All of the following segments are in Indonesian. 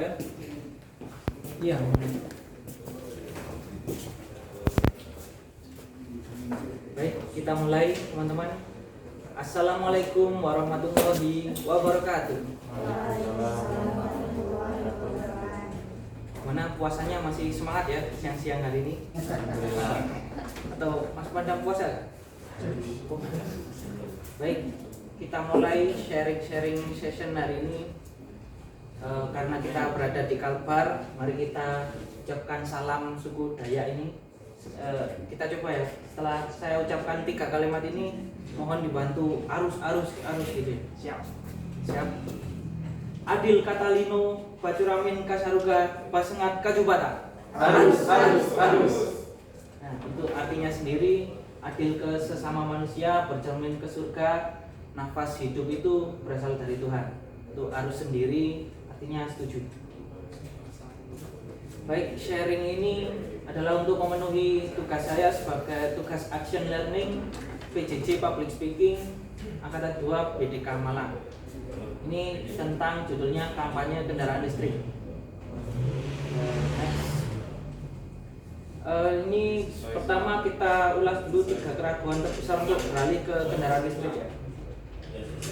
ya. Iya. Baik, kita mulai teman-teman. Assalamualaikum warahmatullahi wabarakatuh. Mana puasanya masih semangat ya siang-siang hari ini? Atau masih pada puasa? Baik, kita mulai sharing session hari ini. Karena kita berada di Kalbar, mari kita ucapkan salam suku Dayak ini. Kita coba ya, setelah saya ucapkan 3 kalimat ini, mohon dibantu arus gitu. Siap. Adil Katalino Bacuramin Kasaruga Basengat Kajubata. Arus. Nah, itu artinya sendiri, adil ke sesama manusia, bercermin ke surga. Nafas hidup itu berasal dari Tuhan. Itu arus sendiri artinya setuju. Baik, sharing ini adalah untuk memenuhi tugas saya sebagai tugas action learning PJJ Public Speaking Angkatan 2 BDK Malang. Ini tentang judulnya kampanye kendaraan listrik. Ini pertama kita ulas dulu 3 keraguan terbesar untuk beralih ke kendaraan listrik ya.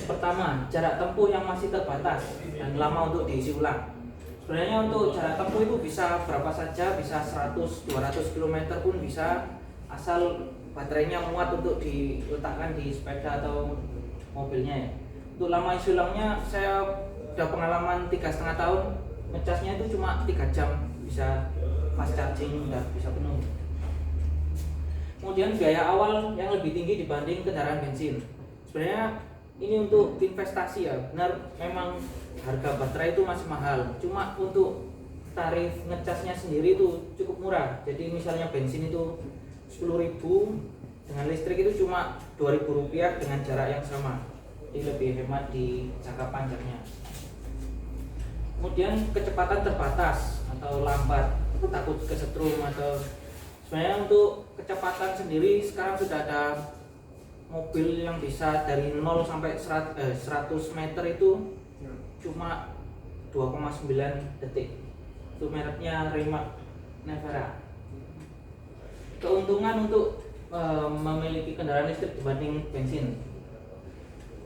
Pertama, jarak tempuh yang masih terbatas dan lama untuk diisi ulang. Sebenarnya untuk jarak tempuh itu bisa berapa saja, bisa 100-200 km pun bisa, asal baterainya muat untuk diletakkan di sepeda atau mobilnya ya. Untuk lama isi ulangnya, saya udah pengalaman 3,5 tahun, ngecasnya itu cuma 3 jam bisa fast charging, udah bisa penuh. Kemudian biaya awal yang lebih tinggi dibanding kendaraan bensin. Sebenarnya ini untuk investasi ya, benar memang harga baterai itu masih mahal. Cuma untuk tarif ngecasnya sendiri itu cukup murah. Jadi misalnya bensin itu 10.000, dengan listrik itu cuma 2.000 rupiah dengan jarak yang sama. Jadi lebih hemat di jangka panjangnya. Kemudian kecepatan terbatas atau lambat, takut kesetrum atau sebenarnya untuk kecepatan sendiri sekarang sudah ada mobil yang bisa dari 0 sampai 100 meter itu cuma 2,9 detik. Itu mereknya Rimac Nevera. Keuntungan untuk memiliki kendaraan listrik dibanding bensin,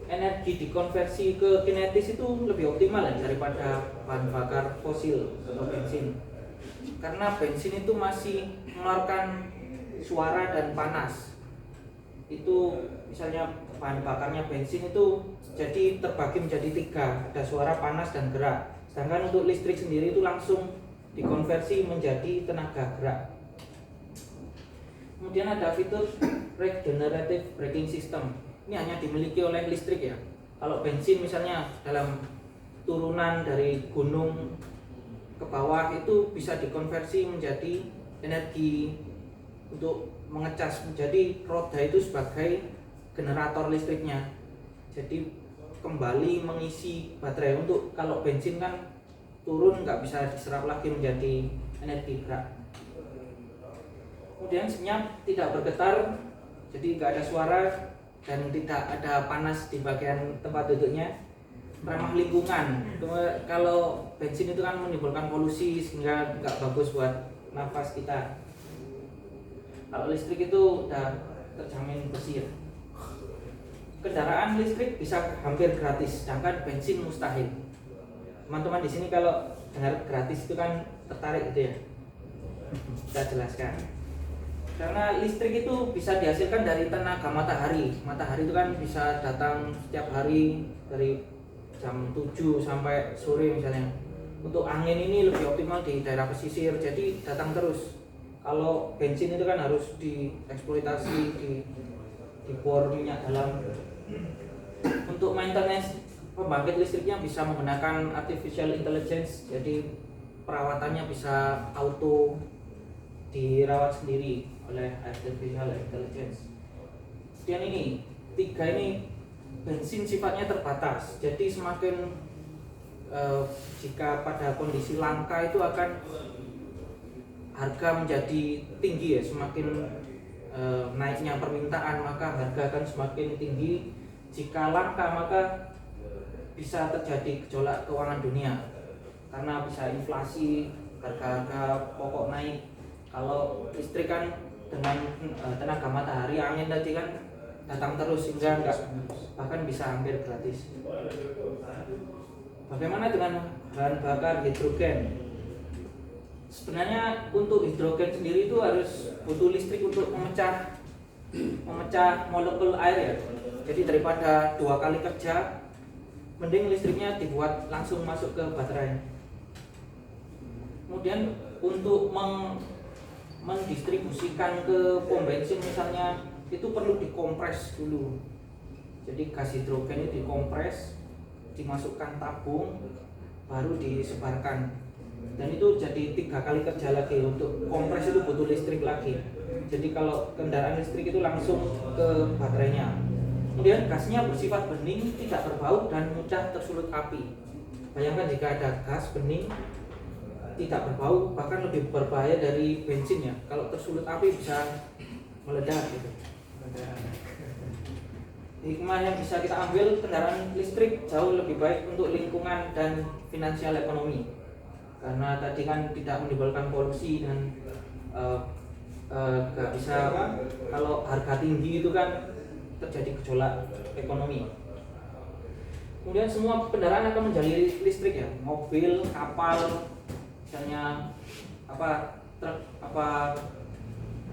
energi dikonversi ke kinetis itu lebih optimal ya daripada bahan bakar fosil atau bensin. Karena bensin itu masih mengeluarkan suara dan panas. Itu misalnya bahan bakarnya bensin itu jadi terbagi menjadi 3, ada suara, panas, dan gerak. Sedangkan untuk listrik sendiri itu langsung dikonversi menjadi tenaga gerak. Kemudian ada fitur regenerative braking system. Ini hanya dimiliki oleh listrik ya. Kalau bensin misalnya dalam turunan dari gunung ke bawah itu bisa dikonversi menjadi energi untuk mengecas, menjadi roda itu sebagai generator listriknya. Jadi kembali mengisi baterai. Untuk kalau bensin kan turun nggak bisa diserap lagi menjadi energi gerak. Kemudian senyap, tidak bergetar, jadi nggak ada suara dan tidak ada panas di bagian tempat duduknya. Ramah lingkungan. Kalau bensin itu kan menimbulkan polusi sehingga nggak bagus buat nafas kita. Kalau listrik itu udah terjamin bersih. Kendaraan listrik bisa hampir gratis, sedangkan bensin mustahil. Teman-teman di sini kalau dengar gratis itu kan tertarik gitu ya. Saya jelaskan. Karena listrik itu bisa dihasilkan dari tenaga matahari. Matahari itu kan bisa datang setiap hari dari jam 7 sampai sore misalnya. Untuk angin ini lebih optimal di daerah pesisir, jadi datang terus. Kalau bensin itu kan harus dieksploitasi, dibor minyak dalam. Untuk maintenance pembangkit listriknya bisa menggunakan artificial intelligence, jadi perawatannya bisa auto dirawat sendiri oleh artificial intelligence. Kemudian ini 3 ini bensin sifatnya terbatas, jadi semakin jika pada kondisi langka itu akan harga menjadi tinggi ya, semakin naiknya permintaan maka harga akan semakin tinggi. Jika langka maka bisa terjadi gejolak keuangan dunia karena bisa inflasi, harga-harga pokok naik. Kalau listrik kan dengan tenaga matahari, angin tadi kan datang terus sehingga enggak, bahkan bisa hampir gratis. Bagaimana dengan bahan bakar hidrogen? Sebenarnya untuk hidrogen sendiri itu harus butuh listrik untuk memecah molekul air ya. Jadi daripada 2 kali kerja, mending listriknya dibuat langsung masuk ke baterai. Kemudian untuk mendistribusikan ke pom bensin misalnya, itu perlu dikompres dulu. Jadi gas hidrogen itu dikompres, dimasukkan tabung, baru disebarkan. Dan itu jadi 3 kali kerja lagi. Untuk kompres itu butuh listrik lagi. Jadi kalau kendaraan listrik itu langsung ke baterainya. Kemudian gasnya bersifat bening, tidak berbau dan mudah tersulut api. Bayangkan jika ada gas bening, tidak berbau, bahkan lebih berbahaya dari bensin ya. Kalau tersulut api bisa meledak gitu. Hikmah yang bisa kita ambil, kendaraan listrik jauh lebih baik untuk lingkungan dan finansial ekonomi. Karena tadi kan tidak menimbulkan polusi dan nggak bisa kalau harga tinggi itu kan terjadi gejolak ekonomi. Kemudian semua kendaraan akan menjadi listrik ya, mobil, kapal, misalnya truk,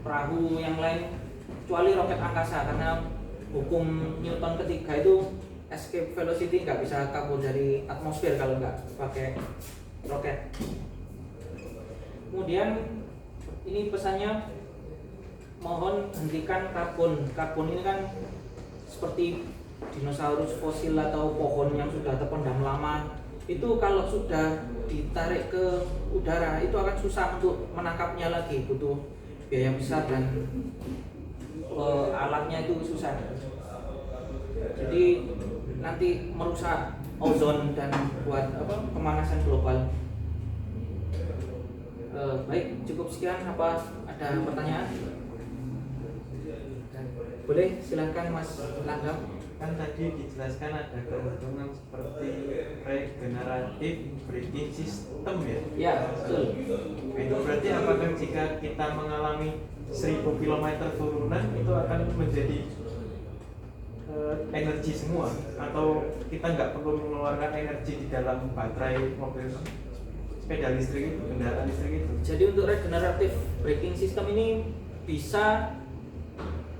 perahu yang lain, kecuali roket angkasa, karena hukum Newton ketiga itu escape velocity, nggak bisa kabur dari atmosfer kalau nggak pakai roket. Kemudian ini pesannya, mohon hentikan karbon. Karbon ini kan seperti dinosaurus fosil atau pohon yang sudah terpendam lama. Itu kalau sudah ditarik ke udara itu akan susah untuk menangkapnya lagi, butuh biaya besar dan alatnya itu susah. Jadi nanti merusak ozon dan buat pemanasan global. Baik, cukup sekian. Apa ada pertanyaan? Boleh, silakan Mas Langgam. Kan tadi dijelaskan ada keuntungan seperti regeneratif braking system ya? Ya, betul. Itu berarti apakah jika kita mengalami 1000 km turunan itu akan menjadi energi semua? Atau kita nggak perlu mengeluarkan energi di dalam baterai mobil sepeda listrik itu, kendaraan listrik itu? Jadi untuk regeneratif braking system ini bisa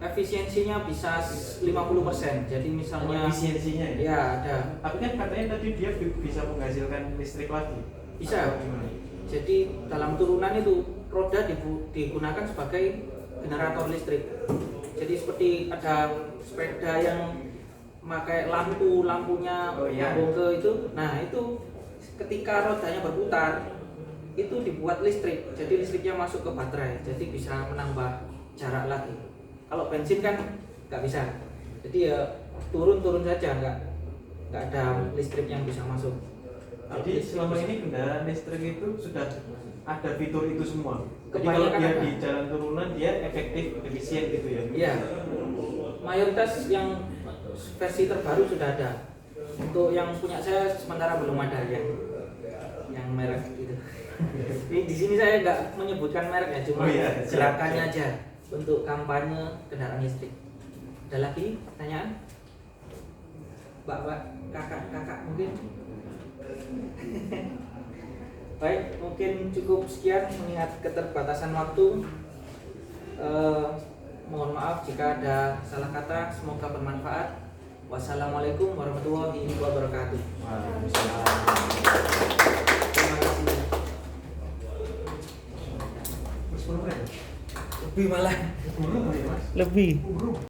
efisiensinya bisa 50%. Jadi misalnya efisiensinya ya ada. Tapi kan katanya tadi dia bisa menghasilkan listrik lagi. Bisa. Jadi dalam turunan itu roda digunakan sebagai generator listrik. Jadi seperti ada sepeda yang memakai lampunya nyambung ke itu. Nah, itu ketika rodanya berputar itu dibuat listrik. Jadi listriknya masuk ke baterai. Jadi bisa menambah jarak lagi. Kalau bensin kan nggak bisa, jadi ya turun saja, nggak ada listrik yang bisa masuk. Jadi selama ini kendaraan listrik itu sudah ada fitur itu semua. Jadi kalau Kebanyakan dia ada. di jalan turunan dia efektif, efisien gitu ya? Iya, mayoritas yang versi terbaru sudah ada. Untuk yang punya saya sementara belum ada yang merek gitu. Di sini saya nggak menyebutkan merek ya, cuma gerakannya aja. Untuk kampanye kendaraan listrik. Ada lagi pertanyaan? Mbak, kakak mungkin? Baik, mungkin cukup sekian mengingat keterbatasan waktu. Mohon maaf jika ada salah kata, semoga bermanfaat. Wassalamualaikum warahmatullahi wabarakatuh. Waalaikumsalam. Terima kasih. Lebih malah. Burung ya, Mas? Lebih.